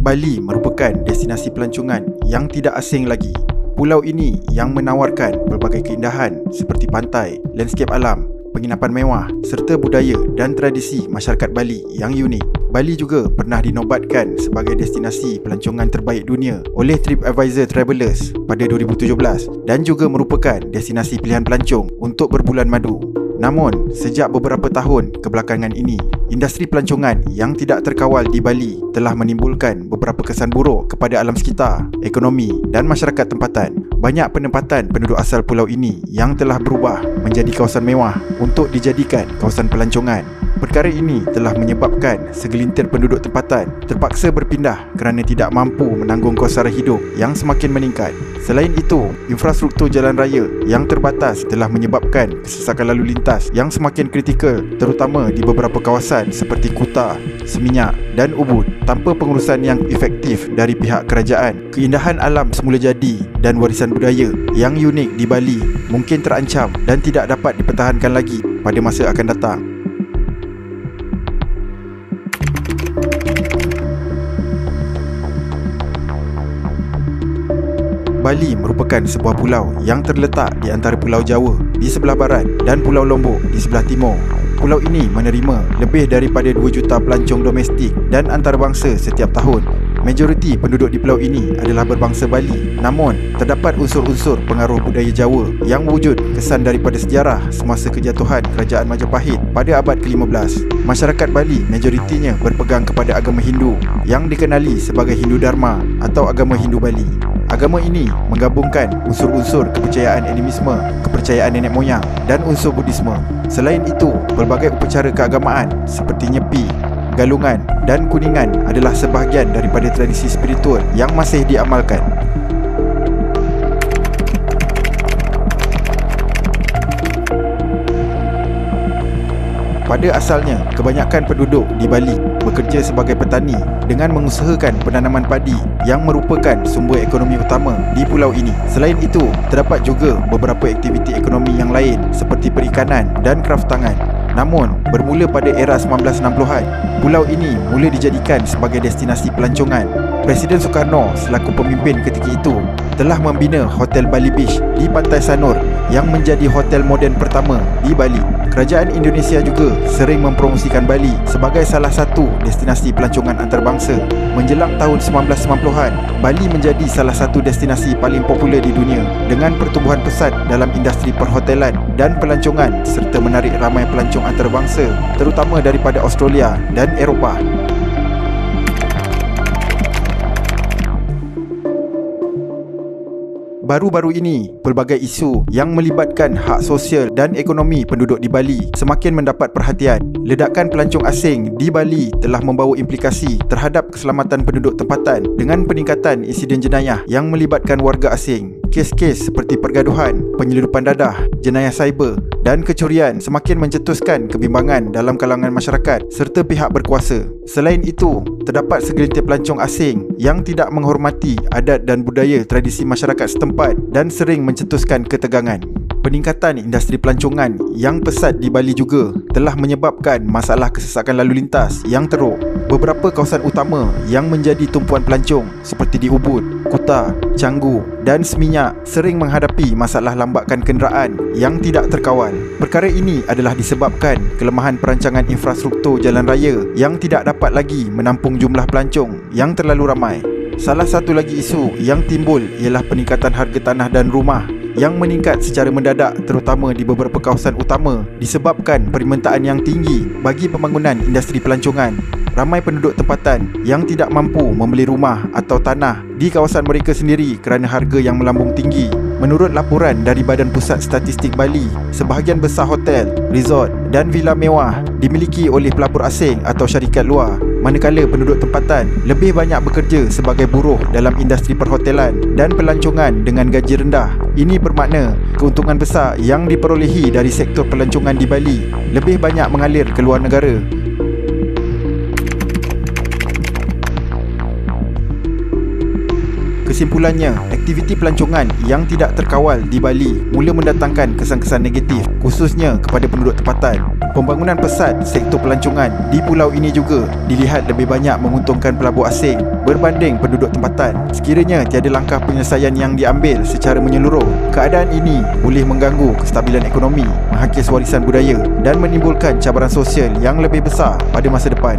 Bali merupakan destinasi pelancongan yang tidak asing lagi. Pulau ini yang menawarkan pelbagai keindahan seperti pantai, lanskap alam, penginapan mewah serta budaya dan tradisi masyarakat Bali yang unik. Bali juga pernah dinobatkan sebagai destinasi pelancongan terbaik dunia oleh TripAdvisor Travelers pada 2017 dan juga merupakan destinasi pilihan pelancong untuk berbulan madu. Namun, sejak beberapa tahun kebelakangan ini, industri pelancongan yang tidak terkawal di Bali telah menimbulkan beberapa kesan buruk kepada alam sekitar, ekonomi dan masyarakat tempatan. Banyak penempatan penduduk asal pulau ini yang telah berubah menjadi kawasan mewah untuk dijadikan kawasan pelancongan. Perkara ini telah menyebabkan segelintir penduduk tempatan terpaksa berpindah kerana tidak mampu menanggung kos sara hidup yang semakin meningkat. Selain itu, infrastruktur jalan raya yang terbatas telah menyebabkan kesesakan lalu lintas yang semakin kritikal, terutama di beberapa kawasan seperti Kuta, Seminyak dan Ubud tanpa pengurusan yang efektif dari pihak kerajaan. Keindahan alam semula jadi dan warisan budaya yang unik di Bali mungkin terancam dan tidak dapat dipertahankan lagi pada masa akan datang. Bali merupakan sebuah pulau yang terletak di antara Pulau Jawa di sebelah barat dan Pulau Lombok di sebelah timur. Pulau ini menerima lebih daripada 2 juta pelancong domestik dan antarabangsa setiap tahun. Majoriti penduduk di pulau ini adalah berbangsa Bali. Namun, terdapat unsur-unsur pengaruh budaya Jawa yang wujud kesan daripada sejarah semasa kejatuhan Kerajaan Majapahit pada abad ke-15. Masyarakat Bali majoritinya berpegang kepada agama Hindu yang dikenali sebagai Hindu Dharma atau agama Hindu Bali. Agama ini menggabungkan unsur-unsur kepercayaan animisme, kepercayaan nenek moyang dan unsur Budisme. Selain itu, pelbagai upacara keagamaan seperti nyepi, galungan dan kuningan adalah sebahagian daripada tradisi spiritual yang masih diamalkan. Pada asalnya, kebanyakan penduduk di Bali bekerja sebagai petani dengan mengusahakan penanaman padi yang merupakan sumber ekonomi utama di pulau ini. Selain itu, terdapat juga beberapa aktiviti ekonomi yang lain seperti perikanan dan kraftangan. Namun, bermula pada era 1960-an, pulau ini mula dijadikan sebagai destinasi pelancongan. Presiden Soekarno selaku pemimpin ketika itu telah membina Hotel Bali Beach di Pantai Sanur yang menjadi hotel moden pertama di Bali. Kerajaan Indonesia juga sering mempromosikan Bali sebagai salah satu destinasi pelancongan antarabangsa. Menjelang tahun 1990-an, Bali menjadi salah satu destinasi paling popular di dunia dengan pertumbuhan pesat dalam industri perhotelan dan pelancongan serta menarik ramai pelancong antarabangsa terutama daripada Australia dan Eropah. Baru-baru ini, pelbagai isu yang melibatkan hak sosial dan ekonomi penduduk di Bali semakin mendapat perhatian. Ledakan pelancong asing di Bali telah membawa implikasi terhadap keselamatan penduduk tempatan dengan peningkatan insiden jenayah yang melibatkan warga asing. Kes-kes seperti pergaduhan, penyeludupan dadah, jenayah cyber dan kecurian semakin mencetuskan kebimbangan dalam kalangan masyarakat serta pihak berkuasa. Selain itu, terdapat segelintir pelancong asing yang tidak menghormati adat dan budaya tradisi masyarakat setempat dan sering mencetuskan ketegangan. Peningkatan industri pelancongan yang pesat di Bali juga telah menyebabkan masalah kesesakan lalu lintas yang teruk. Beberapa kawasan utama yang menjadi tumpuan pelancong seperti di Ubud, Kuta, Canggu dan Seminyak sering menghadapi masalah lambakan kenderaan yang tidak terkawal. Perkara ini adalah disebabkan kelemahan perancangan infrastruktur jalan raya yang tidak dapat lagi menampung jumlah pelancong yang terlalu ramai. Salah satu lagi isu yang timbul ialah peningkatan harga tanah dan rumah yang meningkat secara mendadak terutama di beberapa kawasan utama disebabkan permintaan yang tinggi bagi pembangunan industri pelancongan. Ramai penduduk tempatan yang tidak mampu membeli rumah atau tanah di kawasan mereka sendiri kerana harga yang melambung tinggi. Menurut laporan dari Badan Pusat Statistik Bali, sebahagian besar hotel, resort dan villa mewah dimiliki oleh pelabur asing atau syarikat luar, manakala penduduk tempatan lebih banyak bekerja sebagai buruh dalam industri perhotelan dan pelancongan dengan gaji rendah. Ini bermakna keuntungan besar yang diperolehi dari sektor pelancongan di Bali lebih banyak mengalir ke luar negara. Kesimpulannya, aktiviti pelancongan yang tidak terkawal di Bali mula mendatangkan kesan-kesan negatif, khususnya kepada penduduk tempatan. Pembangunan pesat sektor pelancongan di pulau ini juga dilihat lebih banyak menguntungkan pelabur asing berbanding penduduk tempatan. Sekiranya tiada langkah penyelesaian yang diambil secara menyeluruh, keadaan ini boleh mengganggu kestabilan ekonomi, menghakis warisan budaya dan menimbulkan cabaran sosial yang lebih besar pada masa depan.